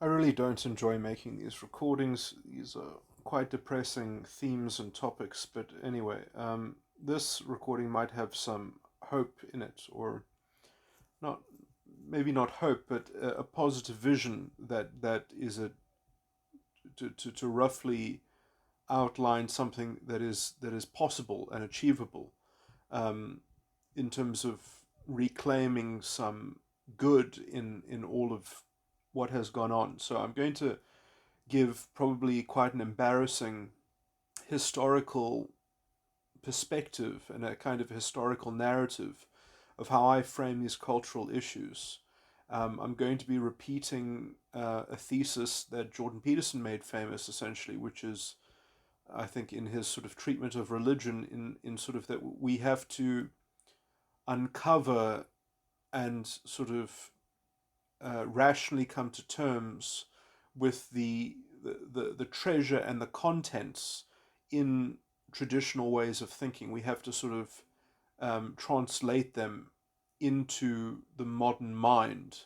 I really don't enjoy making these recordings. These are quite depressing themes and topics, but anyway, this recording might have some hope in it, or not, maybe not hope, but a positive vision that is to roughly outline something that is possible and achievable, um, in terms of reclaiming some good in all of what has gone on. So I'm going to give probably quite an embarrassing historical perspective and a kind of historical narrative of how I frame these cultural issues. I'm going to be repeating a thesis that Jordan Peterson made famous, essentially, which is, I think, in his sort of treatment of religion, in sort of that we have to uncover and sort of rationally come to terms with the treasure and the contents in traditional ways of thinking. We have to sort of translate them into the modern mind,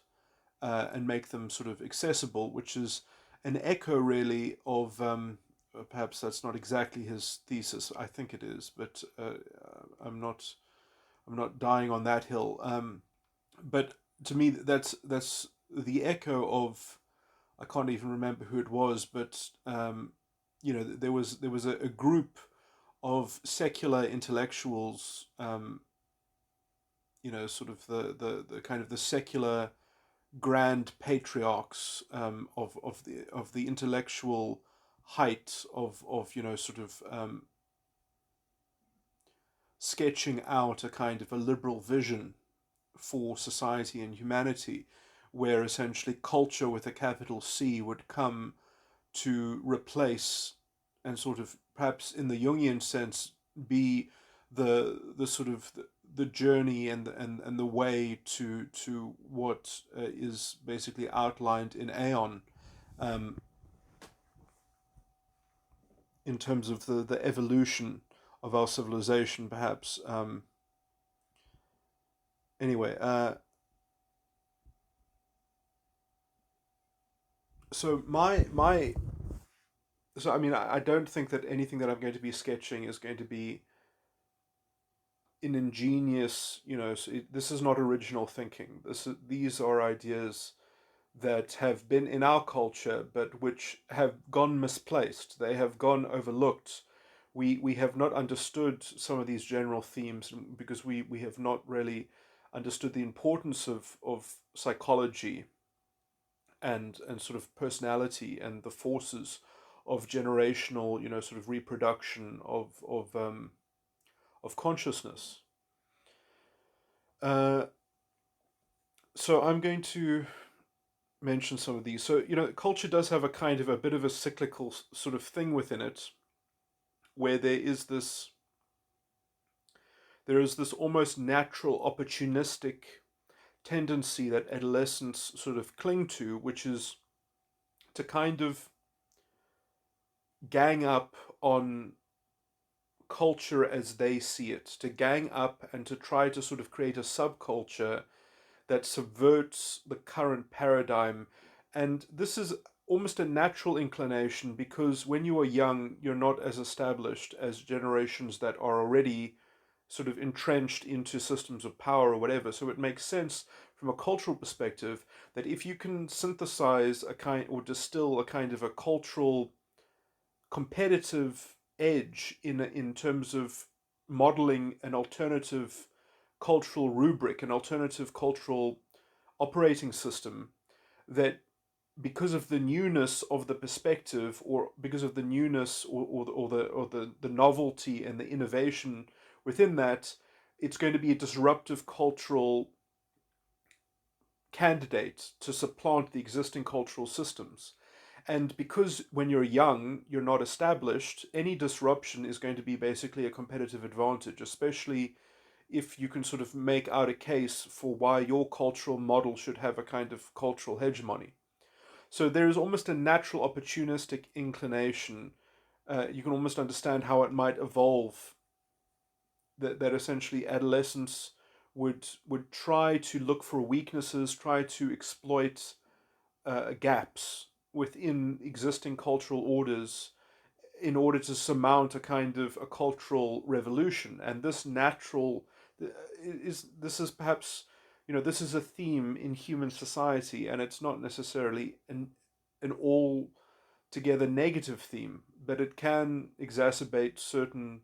and make them sort of accessible, which is an echo really of, perhaps that's not exactly his thesis. I think it is, but I'm not dying on that hill. But to me, that's the echo of, I can't even remember who it was, but there was a group of secular intellectuals, sort of the kind of the secular grand patriarchs, of the intellectual height of sort of sketching out a kind of a liberal vision for society and humanity, where essentially culture with a capital C would come to replace and sort of, perhaps in the Jungian sense, be the sort of the journey and the way to what is basically outlined in Aeon, um, in terms of the evolution of our civilization, perhaps. Anyway, so my so I mean, I don't think that anything that I'm going to be sketching is going to be an ingenious, this is not original thinking. These are ideas that have been in our culture, but which have gone misplaced. They have gone overlooked. We have not understood some of these general themes because we have not really understood the importance of psychology and sort of personality and the forces of generational, sort of reproduction of consciousness. Uh, so I'm going to mention some of these. So, culture does have a kind of a bit of a cyclical sort of thing within it, where there is this almost natural opportunistic tendency that adolescents sort of cling to, which is to kind of gang up on culture as they see it, to gang up and to try to sort of create a subculture that subverts the current paradigm. And this is almost a natural inclination because when you are young, you're not as established as generations that are already sort of entrenched into systems of power or whatever. So it makes sense from a cultural perspective that if you can synthesize a kind or distill a kind of a cultural competitive edge in terms of modeling an alternative cultural rubric, an alternative cultural operating system, that because of the newness of the perspective, or because of the newness, or the novelty and the innovation within that, it's going to be a disruptive cultural candidate to supplant the existing cultural systems. And because when you're young, you're not established, any disruption is going to be basically a competitive advantage, especially if you can sort of make out a case for why your cultural model should have a kind of cultural hegemony. So there is almost a natural opportunistic inclination. You can almost understand how it might evolve. That essentially adolescents would try to look for weaknesses, try to exploit gaps within existing cultural orders in order to surmount a kind of a cultural revolution. And this natural is this is perhaps, this is a theme in human society, and it's not necessarily an all together negative theme, but it can exacerbate certain,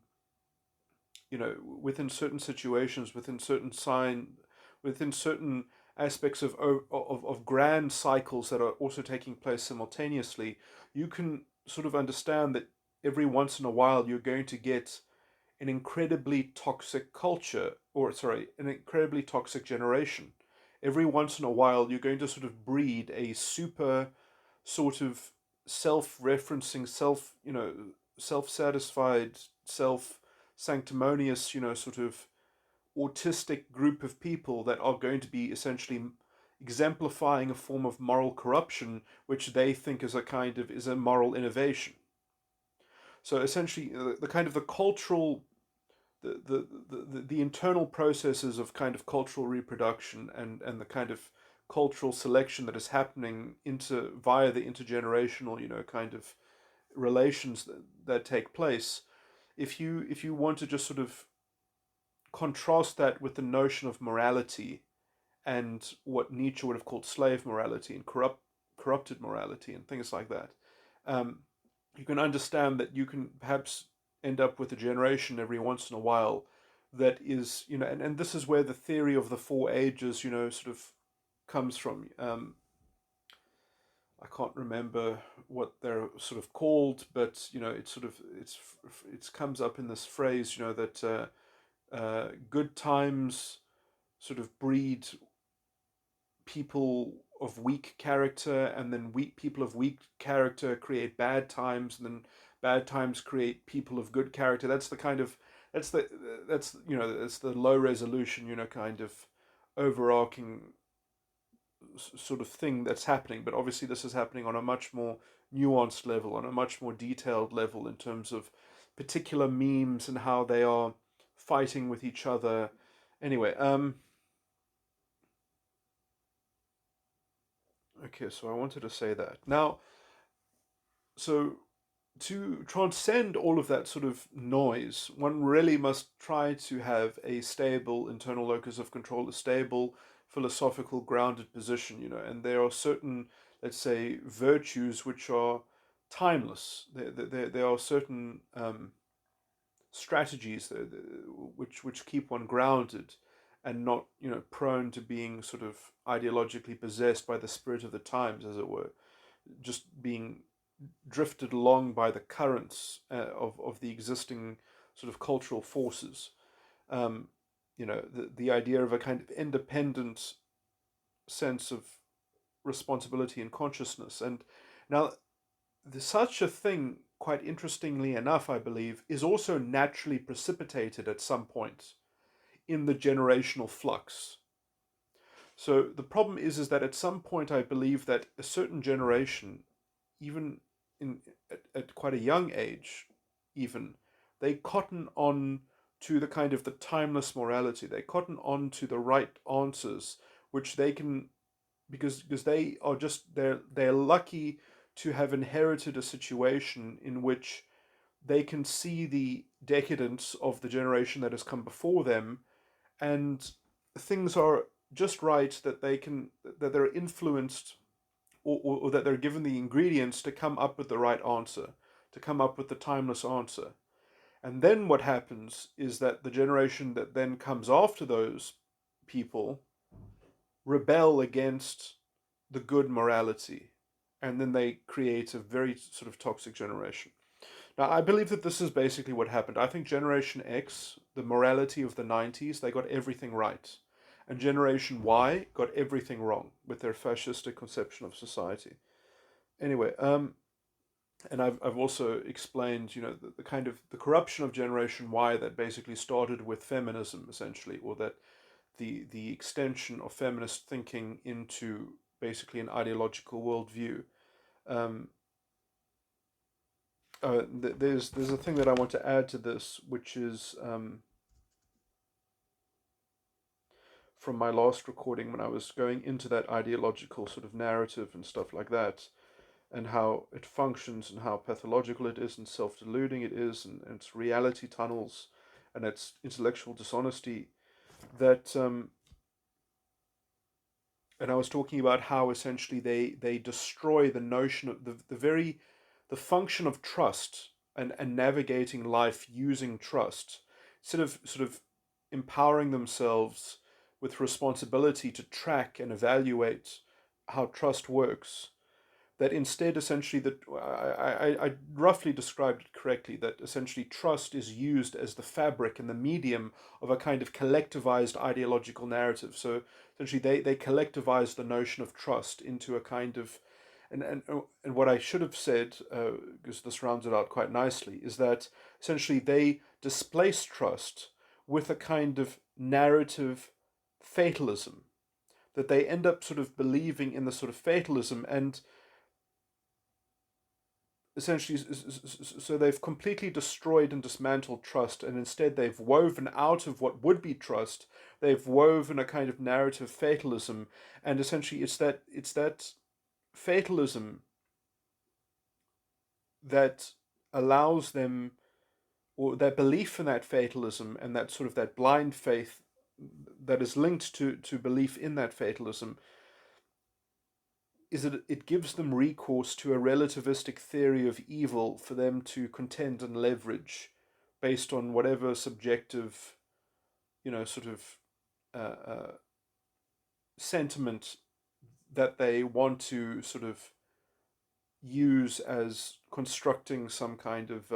within certain situations, within certain aspects of grand cycles that are also taking place simultaneously. You can sort of understand that every once in a while you're going to get an incredibly toxic culture, or sorry, an incredibly toxic generation. Every once in a while you're going to sort of breed a super sort of self-referencing, self-satisfied, self-sanctimonious, sort of autistic group of people that are going to be essentially exemplifying a form of moral corruption, which they think is a moral innovation. So essentially, the kind of the cultural, the internal processes of kind of cultural reproduction, and the kind of cultural selection that is happening into via the intergenerational, kind of relations that take place. If you want to just sort of contrast that with the notion of morality and what Nietzsche would have called slave morality and corrupted morality and things like that, um, you can understand that you can perhaps end up with a generation every once in a while that is, and this is where the theory of the four ages, sort of comes from. I can't remember what they're sort of called, but it's sort of it comes up in this phrase, that good times sort of breed people of weak character, and then weak people of weak character create bad times, and then bad times create people of good character. That's the kind of that's the low resolution, kind of overarching sort of thing that's happening. But obviously, this is happening on a much more nuanced level, on a much more detailed level, in terms of particular memes and how they are fighting with each other. Anyway, okay, so I wanted to say that. Now, so to transcend all of that sort of noise, one really must try to have a stable internal locus of control, a stable philosophical grounded position, and there are certain, let's say, virtues which are timeless. There are certain strategies which keep one grounded and not, prone to being sort of ideologically possessed by the spirit of the times, as it were, just being drifted along by the currents of the existing sort of cultural forces. Um, the idea of a kind of independent sense of responsibility and consciousness. And now, such a thing, quite interestingly enough, I believe, is also naturally precipitated at some point in the generational flux. So the problem is that at some point, I believe that a certain generation, even at quite a young age, even, they cotton on to the kind of the timeless morality. They cotton on to the right answers, which they can, because they are just they're lucky to have inherited a situation in which they can see the decadence of the generation that has come before them, and things are just right that they're influenced, or that they're given the ingredients to come up with the right answer, to come up with the timeless answer. And then what happens is that the generation that then comes after those people rebel against the good morality, and then they create a very sort of toxic generation. Now, I believe that this is basically what happened. I think Generation X, the morality of the 90s, they got everything right. And Generation Y got everything wrong with their fascistic conception of society. Anyway, and I've also explained, the kind of the corruption of Generation Y that basically started with feminism, essentially, or that the extension of feminist thinking into basically an ideological worldview. Um, there's a thing that I want to add to this, which is, from my last recording when I was going into that ideological sort of narrative and stuff like that, and how it functions and how pathological it is and self-deluding it is, and its reality tunnels and its intellectual dishonesty, that and I was talking about how essentially they destroy the notion of the function of trust, and navigating life using trust, instead of sort of empowering themselves with responsibility to track and evaluate how trust works. That instead, essentially, that I roughly described it correctly, that essentially trust is used as the fabric and the medium of a kind of collectivized ideological narrative. So essentially they collectivize the notion of trust into a kind of, and what I should have said, because this rounds it out quite nicely, is that essentially they displace trust with a kind of narrative fatalism, that they end up sort of believing in the sort of fatalism, and essentially, so they've completely destroyed and dismantled trust, and instead they've woven out of what would be trust, they've woven a kind of narrative fatalism. And essentially it's that fatalism that allows them, or their belief in that fatalism and that sort of that blind faith that is linked to belief in that fatalism, is that it gives them recourse to a relativistic theory of evil for them to contend and leverage based on whatever subjective, sort of sentiment that they want to sort of use as constructing some kind of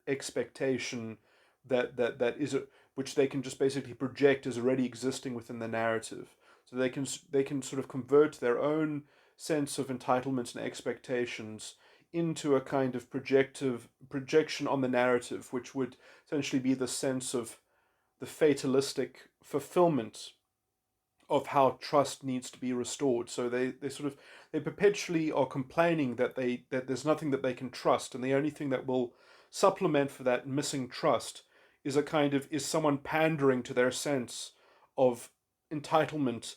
expectation that is which they can just basically project as already existing within the narrative. So they can sort of convert their own sense of entitlements and expectations into a kind of projection on the narrative, which would essentially be the sense of the fatalistic fulfillment of how trust needs to be restored. So they perpetually are complaining that there's nothing that they can trust, and the only thing that will supplement for that missing trust is someone pandering to their sense of entitlement,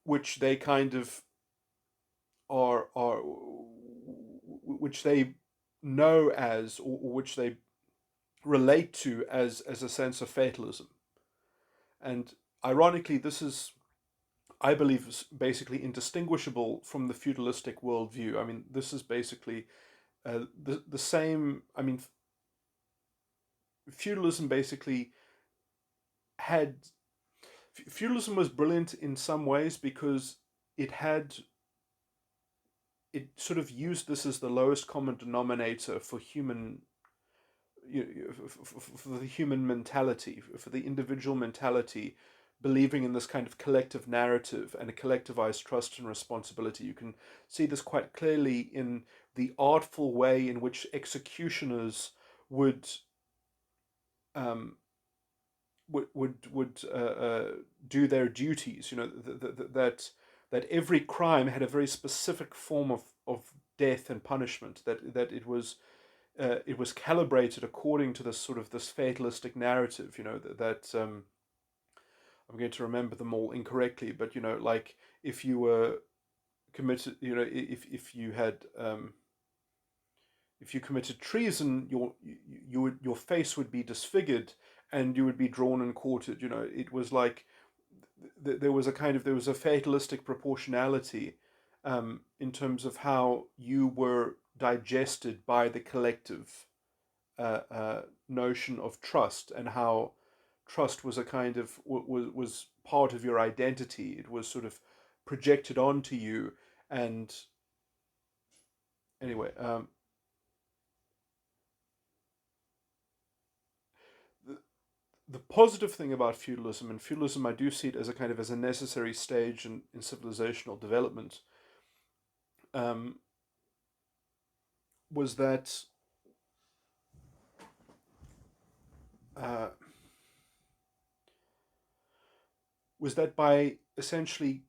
which they kind of are which they know as, or which they relate to as a sense of fatalism. And ironically, this is, I believe, is basically indistinguishable from the feudalistic worldview. I mean, this is basically the same. I mean, feudalism basically had feudalism was brilliant in some ways because it it sort of used this as the lowest common denominator for human, for the human mentality, for the individual mentality, believing in this kind of collective narrative and a collectivized trust and responsibility. You can see this quite clearly in the artful way in which executioners would um, do their duties. That every crime had a very specific form of death and punishment. That it was calibrated according to this fatalistic narrative. I'm going to remember them all incorrectly, but like if you were committed, if you committed treason, your face would be disfigured and you would be drawn and quartered. It was like there was a fatalistic proportionality in terms of how you were digested by the collective notion of trust, and how trust was a kind of was part of your identity. It was sort of projected onto you. And anyway, the, the positive thing about feudalism, and feudalism I do see it as a kind of as a necessary stage in civilizational development, um, was that uh, by essentially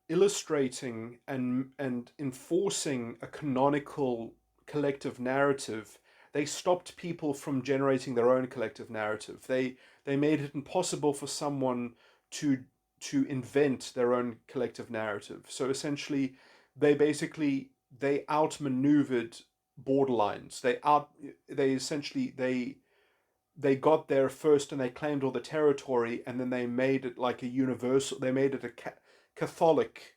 illustrating and enforcing a canonical collective narrative, they stopped people from generating their own collective narrative. they made it impossible for someone to to invent their own collective narrative. So essentially, they outmaneuvered borderlines. They essentially they got there first and they claimed all the territory, and then they made it like a universal. They made it a Catholic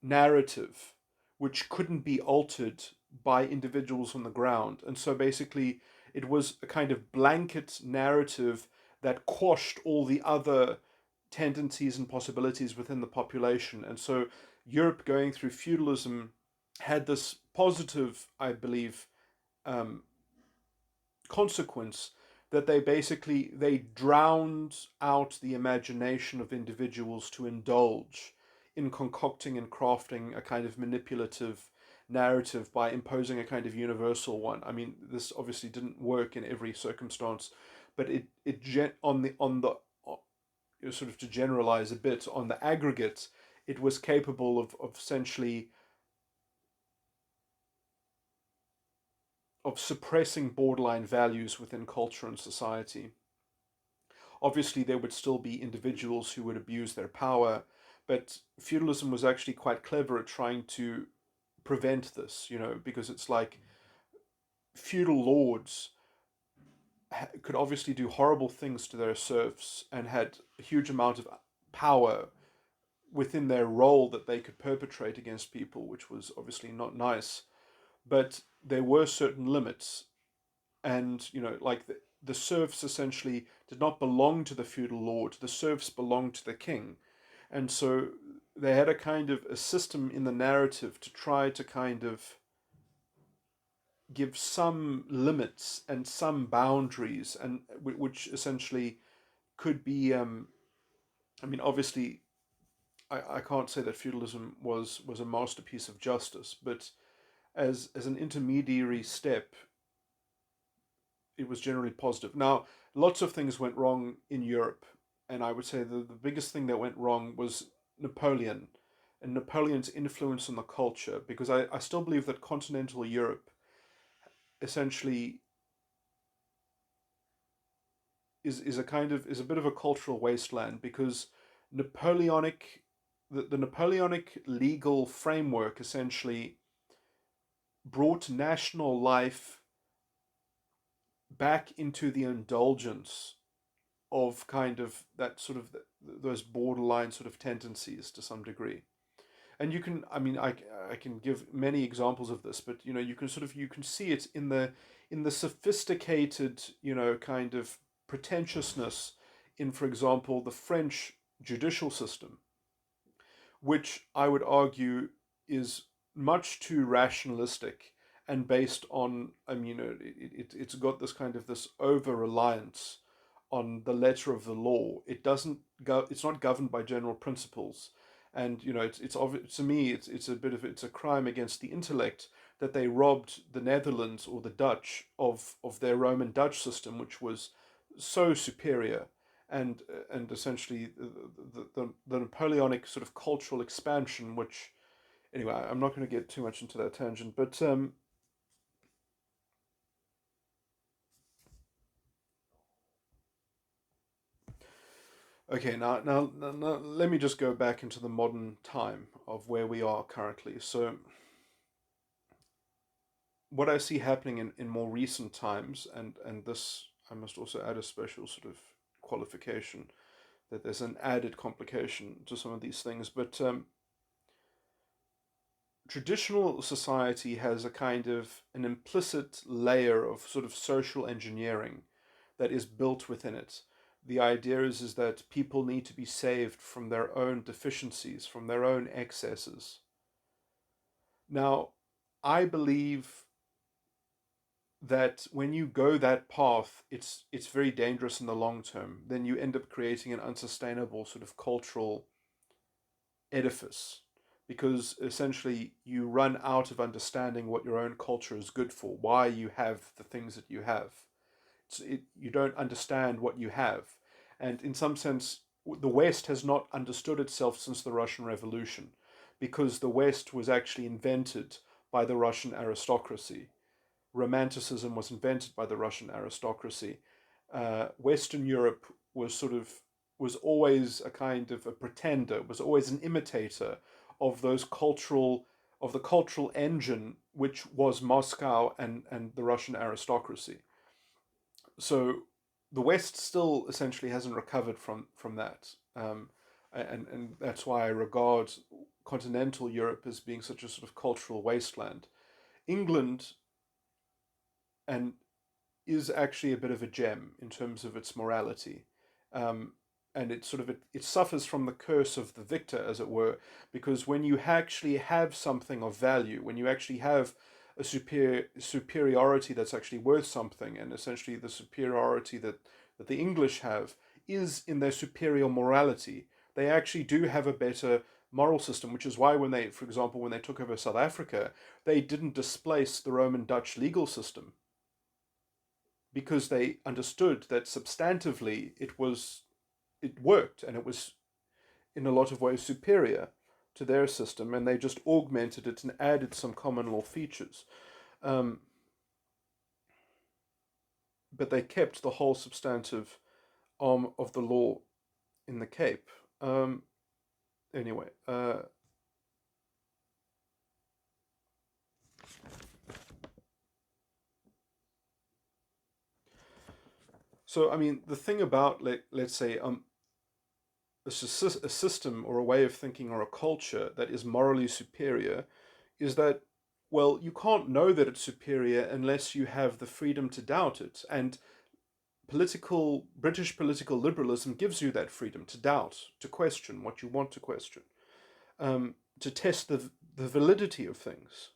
narrative, which couldn't be altered by individuals on the ground. And so basically, it was a kind of blanket narrative that quashed all the other tendencies and possibilities within the population. And so, Europe going through feudalism had this positive, I believe, um, consequence that they drowned out the imagination of individuals to indulge in concocting and crafting a kind of manipulative narrative by imposing a kind of universal one. I mean, this obviously didn't work in every circumstance, but on the sort of, to generalize a bit, on the aggregate, it was capable of essentially of suppressing borderline values within culture and society. Obviously, there would still be individuals who would abuse their power, but feudalism was actually quite clever at trying to prevent this, because it's like feudal lords could obviously do horrible things to their serfs and had a huge amount of power within their role that they could perpetrate against people, which was obviously not nice. But there were certain limits, and like the serfs essentially did not belong to the feudal lord. The serfs belonged to the king, and so they had a kind of a system in the narrative to try to kind of give some limits and some boundaries, and which essentially could be. I mean, obviously, I can't say that feudalism was a masterpiece of justice, but as an intermediary step, it was generally positive. Now, lots of things went wrong in Europe, and I would say the biggest thing that went wrong was Napoleon and Napoleon's influence on the culture, because I still believe that continental Europe essentially is a bit of a cultural wasteland, because Napoleonic the Napoleonic legal framework essentially brought national life back into the indulgence of kind of that sort of those borderline sort of tendencies to some degree. And you can, I mean, I can give many examples of this, but you can see it in the sophisticated, kind of pretentiousness in, for example, the French judicial system, which I would argue is much too rationalistic and based on, I mean, it's got this kind of this over reliance on the letter of the law. It's not governed by general principles, and it's obvious to me. It's a crime against the intellect that they robbed the Netherlands or the Dutch of their Roman Dutch system, which was so superior, and essentially the Napoleonic sort of cultural expansion, which, anyway, I'm not going to get too much into that tangent, but okay, now let me just go back into the modern time of where we are currently. So, what I see happening in more recent times, and this I must also add a special sort of qualification, that there's an added complication to some of these things, but traditional society has a kind of an implicit layer of sort of social engineering that is built within it. The idea is that people need to be saved from their own deficiencies, from their own excesses. Now, I believe that when you go that path, it's very dangerous in the long term. Then you end up creating an unsustainable sort of cultural edifice, because essentially you run out of understanding what your own culture is good for, why you have the things that you have. You don't understand what you have. And in some sense, the West has not understood itself since the Russian Revolution, because the West was actually invented by the Russian aristocracy. Romanticism was invented by the Russian aristocracy. Western Europe was always a kind of a pretender, was always an imitator of the cultural engine which was Moscow and the Russian aristocracy. So the West still essentially hasn't recovered from that, and that's why I regard continental Europe as being such a sort of cultural wasteland. England and is actually a bit of a gem in terms of its morality. Um, and it suffers from the curse of the victor, as it were, because when you actually have something of value, when you actually have a superiority that's actually worth something, and essentially the superiority that the English have is in their superior morality. They actually do have a better moral system, which is why for example, when they took over South Africa, they didn't displace the Roman Dutch legal system because they understood that substantively it worked and it was in a lot of ways superior to their system, and they just augmented it and added some common law features. Um, but they kept the whole substantive arm of the law in the Cape. Anyway, so I mean, the thing about let's say a system or a way of thinking or a culture that is morally superior is that, well, you can't know that it's superior unless you have the freedom to doubt it. And British political liberalism gives you that freedom to doubt, to question what you want to question, to test the validity of things.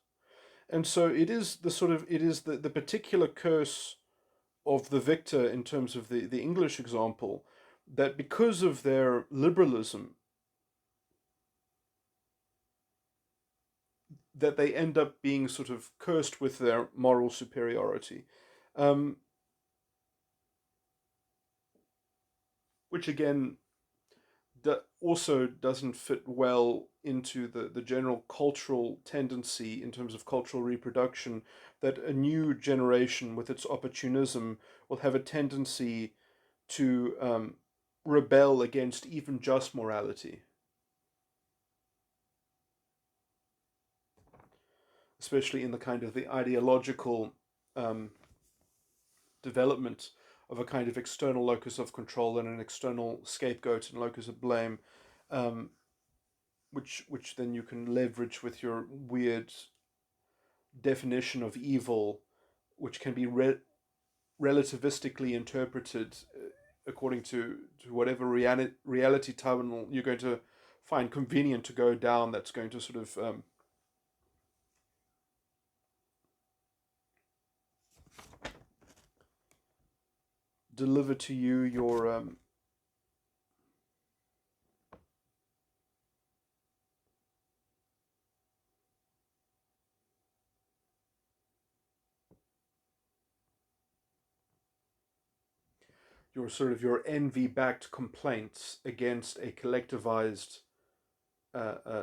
And so it is the particular curse of the victor in terms of the English example, that because of their liberalism, that they end up being sort of cursed with their moral superiority, um, which again also doesn't fit well into the general cultural tendency in terms of cultural reproduction, that a new generation with its opportunism will have a tendency to rebel against even just morality, especially in the kind of the ideological um, development of a kind of external locus of control and an external scapegoat and locus of blame, um, which then you can leverage with your weird definition of evil, which can be relativistically interpreted according to whatever reality tunnel you're going to find convenient to go down. That's going to sort of deliver to you your sort of your envy-backed complaints against a collectivized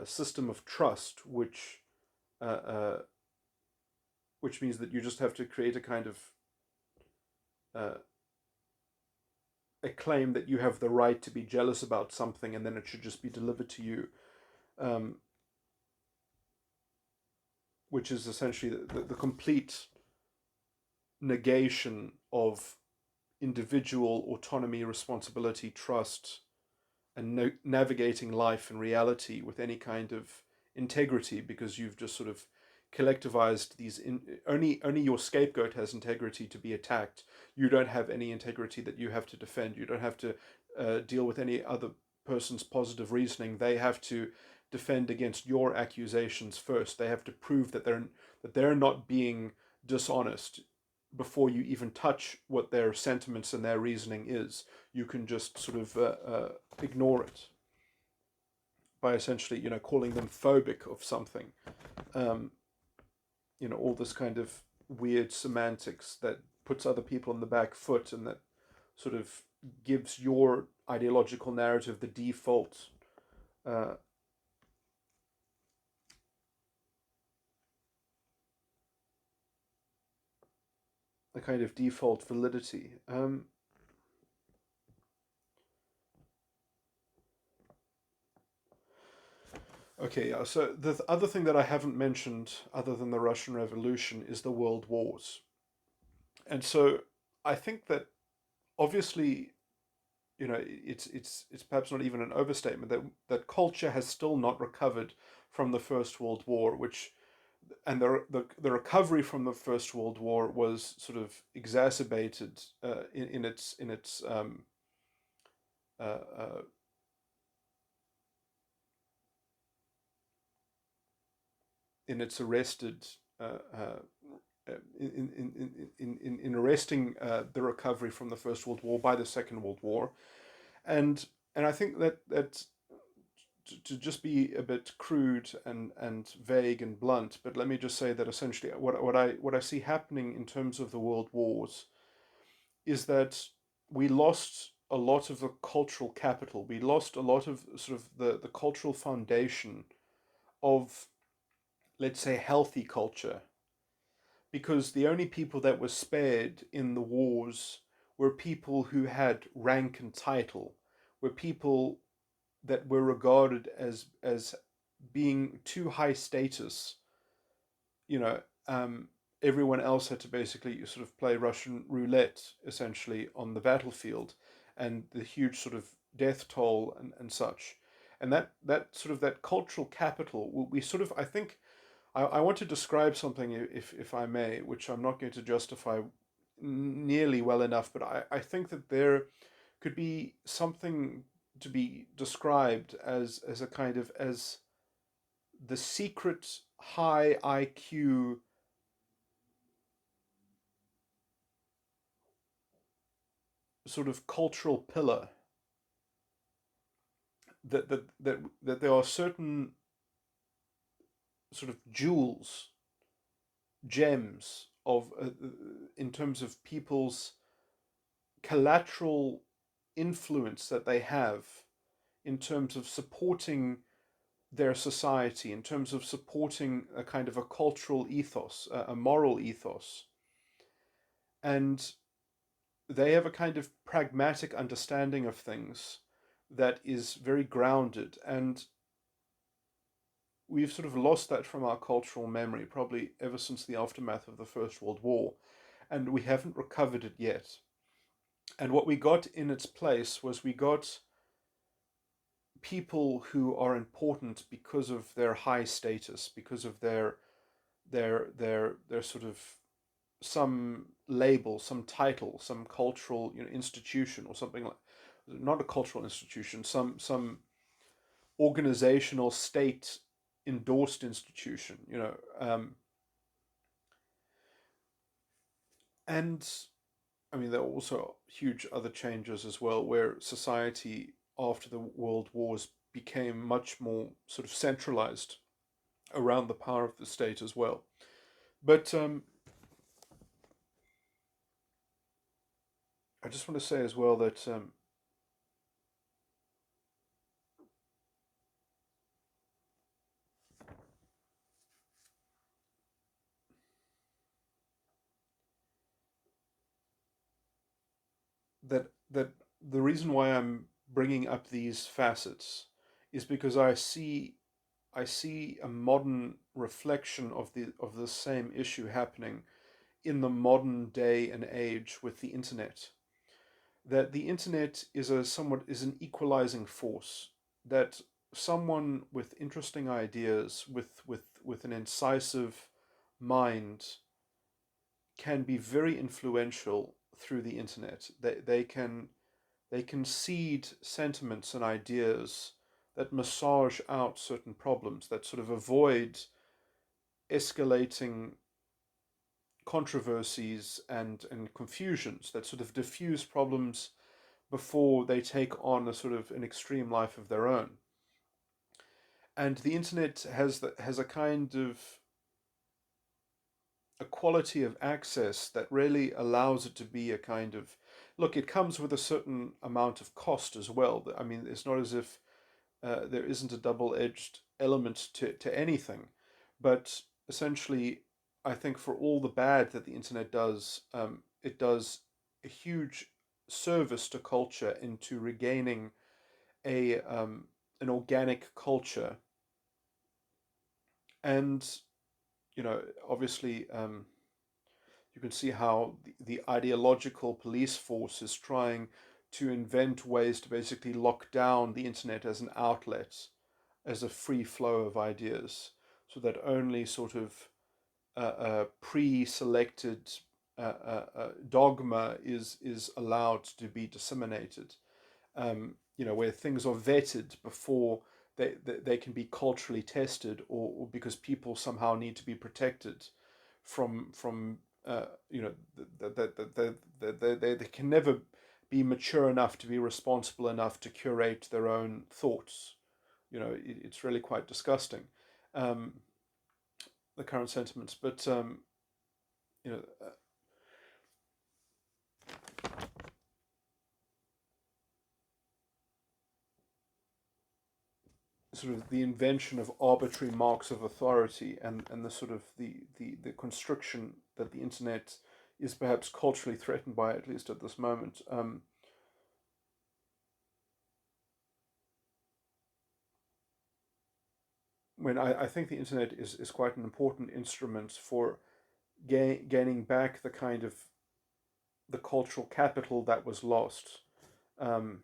system of trust, uh, uh, which means that you just have to create a kind of uh, a claim that you have the right to be jealous about something, and then it should just be delivered to you, um, which is essentially the complete negation of individual autonomy, responsibility, trust, and navigating life and reality with any kind of integrity, because you've just sort of collectivized only your scapegoat has integrity to be attacked. You don't have any integrity that you have to defend. You don't have to deal with any other person's positive reasoning. They have to defend against your accusations first. They have to prove that they're not being dishonest before you even touch what their sentiments and their reasoning is. You can just sort of ignore it by essentially, calling them phobic of something. Um, all this kind of weird semantics that puts other people on the back foot, and that sort of gives your ideological narrative the default uh, a kind of default validity. Okay, yeah. So the other thing that I haven't mentioned, other than the Russian Revolution, is the World Wars. And so I think that obviously, it's perhaps not even an overstatement that culture has still not recovered from the First World War, which and the recovery from the First World War was sort of exacerbated uh, uh, in its arrested uh, uh, in arresting the recovery from the First World War by the Second World War, and I think that to just be a bit crude and vague and blunt, but let me just say that essentially what I see happening in terms of the world wars is that we lost a lot of the cultural capital. We lost a lot of sort of the cultural foundation of, let's say, healthy culture, because the only people that were spared in the wars were people who had rank and title, were people that were regarded as being too high status. You know, everyone else had to basically sort of play Russian roulette essentially on the battlefield, and the huge sort of death toll and such, and that sort of that cultural capital. We sort of, I think, I want to describe something, if I may, which I'm not going to justify nearly well enough, but I think that there could be something to be described as a kind of as the secret high IQ sort of cultural pillar, that there are certain sort of jewels, gems of in terms of people's collateral influence that they have in terms of supporting their society, in terms of supporting a kind of a cultural ethos, a moral ethos. And they have a kind of pragmatic understanding of things that is very grounded. And we've sort of lost that from our cultural memory, probably ever since the aftermath of the First World War. And we haven't recovered it yet. And what we got in its place was we got people who are important because of their high status, because of their sort of some label, some title, some cultural, institution or something, like, not a cultural institution, some organizational state endorsed institution, and I mean there are also huge other changes as well, where society after the world wars became much more sort of centralized around the power of the state as well. But I just want to say as well that that the reason why I'm bringing up these facets is because I see a modern reflection of the same issue happening in the modern day and age with the internet. That the internet is an equalizing force. That someone with interesting ideas, with an incisive mind, can be very influential through the internet. They can seed sentiments and ideas that massage out certain problems, that sort of avoid escalating controversies and confusions, that sort of diffuse problems before they take on a sort of an extreme life of their own. And the internet has a kind of a quality of access that really allows it to be a kind of, look, it comes with a certain amount of cost as well. I mean, it's not as if there isn't a double-edged element to anything, but essentially, I think for all the bad that the internet does, it does a huge service to culture into regaining a an organic culture And obviously, you can see how the ideological police force is trying to invent ways to basically lock down the internet as an outlet, as a free flow of ideas, so that only sort of pre-selected dogma is allowed to be disseminated. Where things are vetted before they can be culturally tested, or because people somehow need to be protected from they can never be mature enough to be responsible enough to curate their own thoughts. It's really quite disgusting, um, the current sentiments. But you know, sort of the invention of arbitrary marks of authority, and the sort of the constriction that the internet is perhaps culturally threatened by, at least at this moment. When I think the internet is quite an important instrument for gaining back the kind of the cultural capital that was lost, um,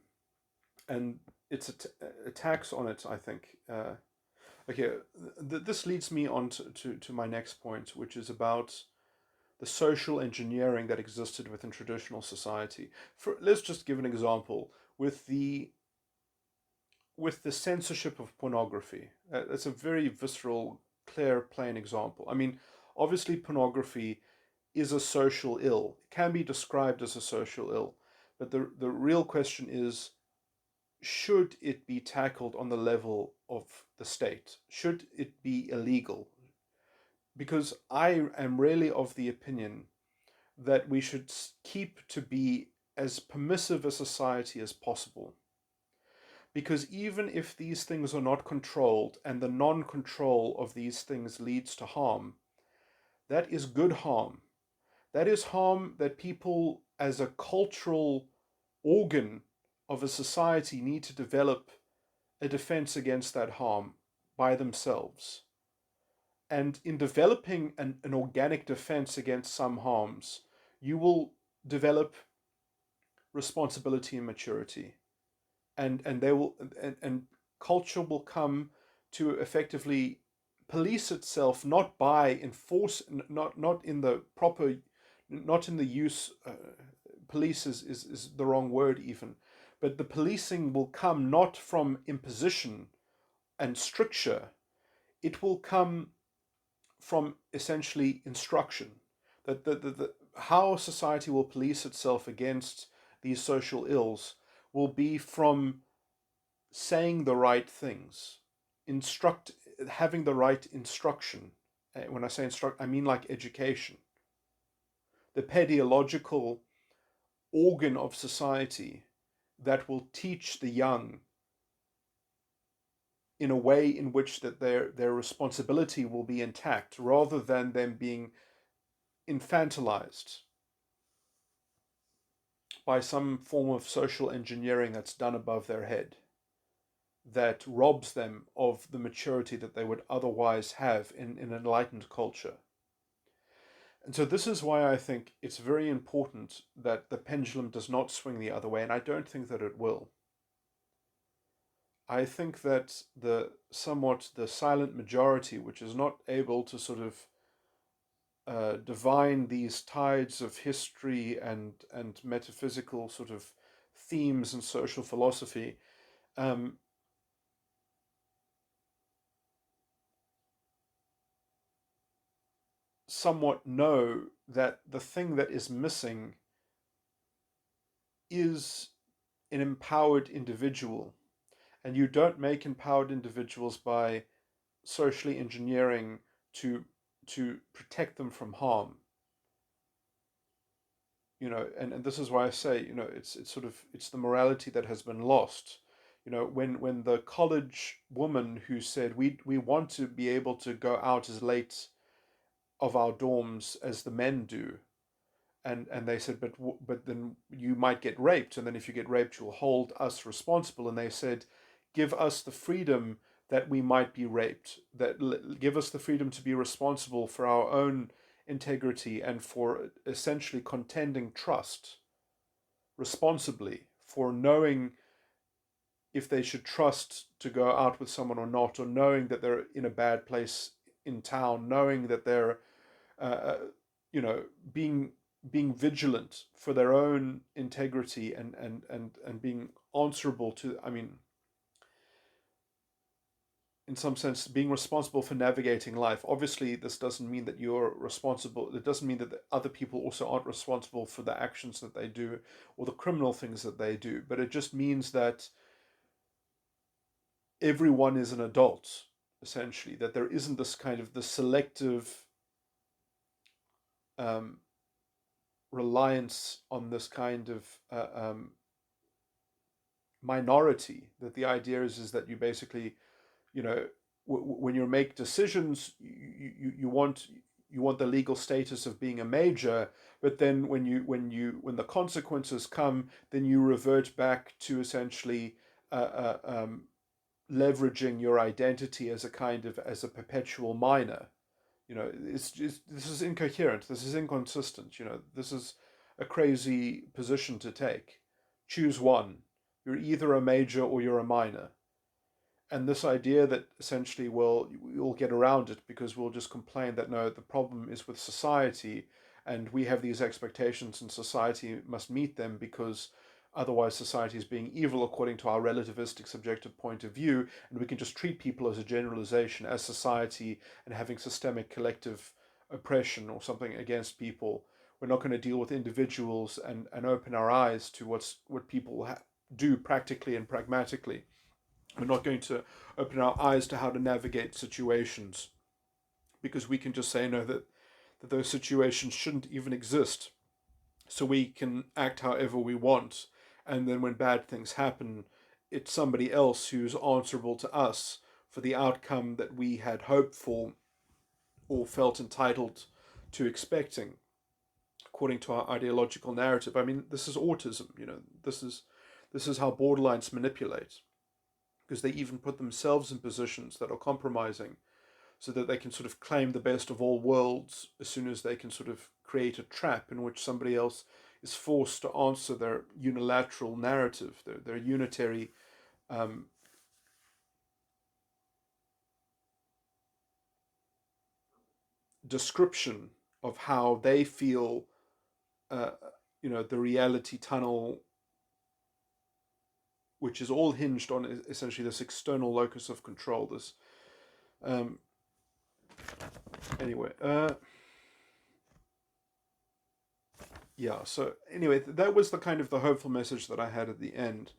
and its attacks on it, I think. Okay, this leads me on to my next point, which is about the social engineering that existed within traditional society. Let's just give an example with the censorship of pornography. That's a very visceral, clear, plain example. I mean, obviously, pornography is a social ill. It can be described as a social ill, but the real question is, should it be tackled on the level of the state? Should it be illegal? Because I am really of the opinion that we should keep to be as permissive a society as possible. Because even if these things are not controlled and the non control of these things leads to harm, that is good harm. That is harm that people, as a cultural organ of a society, need to develop a defense against that harm by themselves. And in developing an organic defense against some harms, you will develop responsibility and maturity. And they will and culture will come to effectively police itself, not by enforce, not in the proper, not in the use, police is the wrong word even, but the policing will come not from imposition and stricture. It will come from essentially instruction, that how society will police itself against these social ills will be from saying the right things, instruct, having the right instruction. When I say instruct, I mean like education, the pedagogical organ of society that will teach the young in a way in which that their responsibility will be intact, rather than them being infantilized by some form of social engineering that's done above their head, that robs them of the maturity that they would otherwise have in an enlightened culture. And so, this is why I think it's very important that the pendulum does not swing the other way, and I don't think that it will. I think that the silent majority, which is not able to sort of divine these tides of history and metaphysical sort of themes and social philosophy, um, somewhat know that the thing that is missing is an empowered individual. And you don't make empowered individuals by socially engineering to protect them from harm. And this is why I say, it's sort of, it's the morality that has been lost. When the college woman who said, we want to be able to go out as late of our dorms as the men do, and they said, but then you might get raped, and then if you get raped, you'll hold us responsible. And they said, give us the freedom that we might be raped, that give us the freedom to be responsible for our own integrity and for essentially contending trust responsibly, for knowing if they should trust to go out with someone or not, or knowing that they're in a bad place in town, knowing that they're, uh, uh, you know, being vigilant for their own integrity and being answerable to. I mean, in some sense, being responsible for navigating life. Obviously, this doesn't mean that you're responsible. It doesn't mean that the other people also aren't responsible for the actions that they do or the criminal things that they do. But it just means that everyone is an adult, essentially, that there isn't this kind of the selective um, reliance on this kind of minority. That the idea is that you basically, you know, when you make decisions, you want the legal status of being a major, but then when the consequences come, then you revert back to essentially leveraging your identity as a kind of as a perpetual minor. You know, it's just, this is incoherent. This is inconsistent. You know, this is a crazy position to take. Choose one. You're either a major or you're a minor. And this idea that essentially, well, we'll get around it because we'll just complain that no, the problem is with society, and we have these expectations, and society must meet them because otherwise society is being evil according to our relativistic subjective point of view, and we can just treat people as a generalization, as society, and having systemic collective oppression or something against people. We're not going to deal with individuals and open our eyes to what people do practically and pragmatically. We're not going to open our eyes to how to navigate situations because we can just say no, that those situations shouldn't even exist. So we can act however we want. And then when bad things happen, it's somebody else who's answerable to us for the outcome that we had hoped for or felt entitled to expecting, according to our ideological narrative. I mean, this is autism, you know, this is how borderlines manipulate, because they even put themselves in positions that are compromising so that they can sort of claim the best of all worlds as soon as they can sort of create a trap in which somebody else is forced to answer their unilateral narrative, their unitary um, description of how they feel, uh, the reality tunnel, which is all hinged on essentially this external locus of control. This, um, anyway, yeah. So anyway, that was the kind of the hopeful message that I had at the end,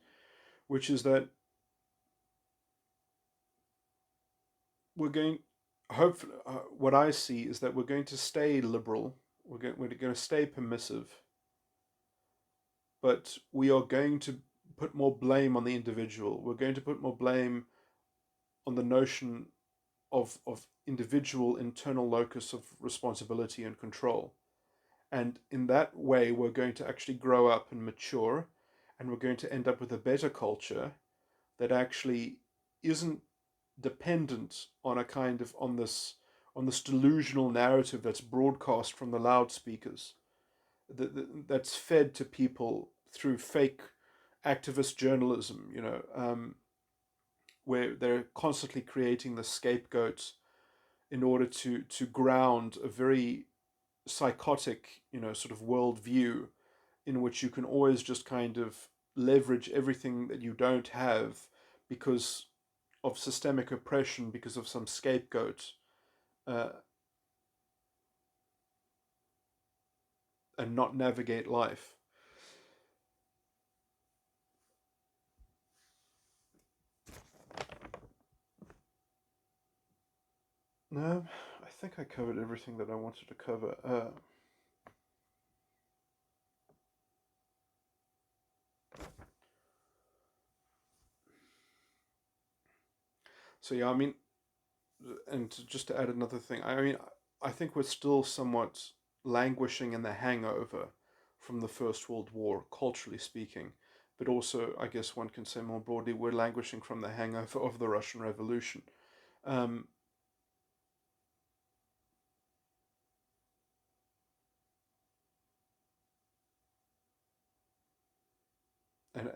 which is that we're going. Hopefully, what I see is that we're going to stay liberal. We're going to stay permissive, but we are going to put more blame on the individual. We're going to put more blame on the notion of individual internal locus of responsibility and control. And in that way, we're going to actually grow up and mature, and we're going to end up with a better culture that actually isn't dependent on a kind of on this delusional narrative that's broadcast from the loudspeakers, that's fed to people through fake activist journalism, where they're constantly creating the scapegoat in order to ground a very psychotic, sort of worldview in which you can always just kind of leverage everything that you don't have because of systemic oppression, because of some scapegoat, uh, and not navigate life. No, I think I covered everything that I wanted to cover. So yeah, I mean, and just to add another thing, I mean, I think we're still somewhat languishing in the hangover from the First World War, culturally speaking. but also, I guess one can say more broadly, we're languishing from the hangover of the Russian Revolution. Um,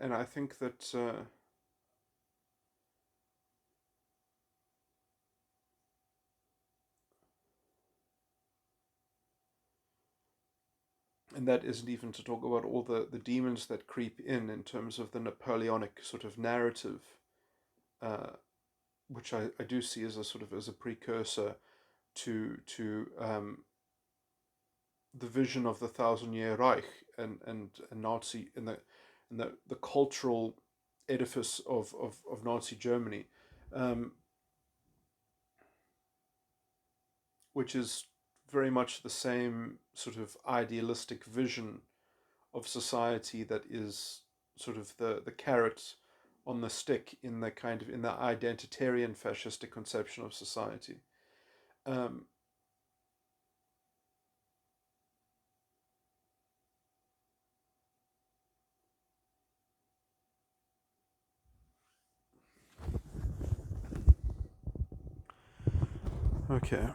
and I think that and that isn't even to talk about all the demons that creep in terms of the Napoleonic sort of narrative, uh, which I do see as a sort of as a precursor to the vision of the Thousand-Year Reich and Nazi in the cultural edifice of Nazi Germany, um, which is very much the same sort of idealistic vision of society that is sort of the carrot on the stick in the kind of in the identitarian fascistic conception of society. Um, okay.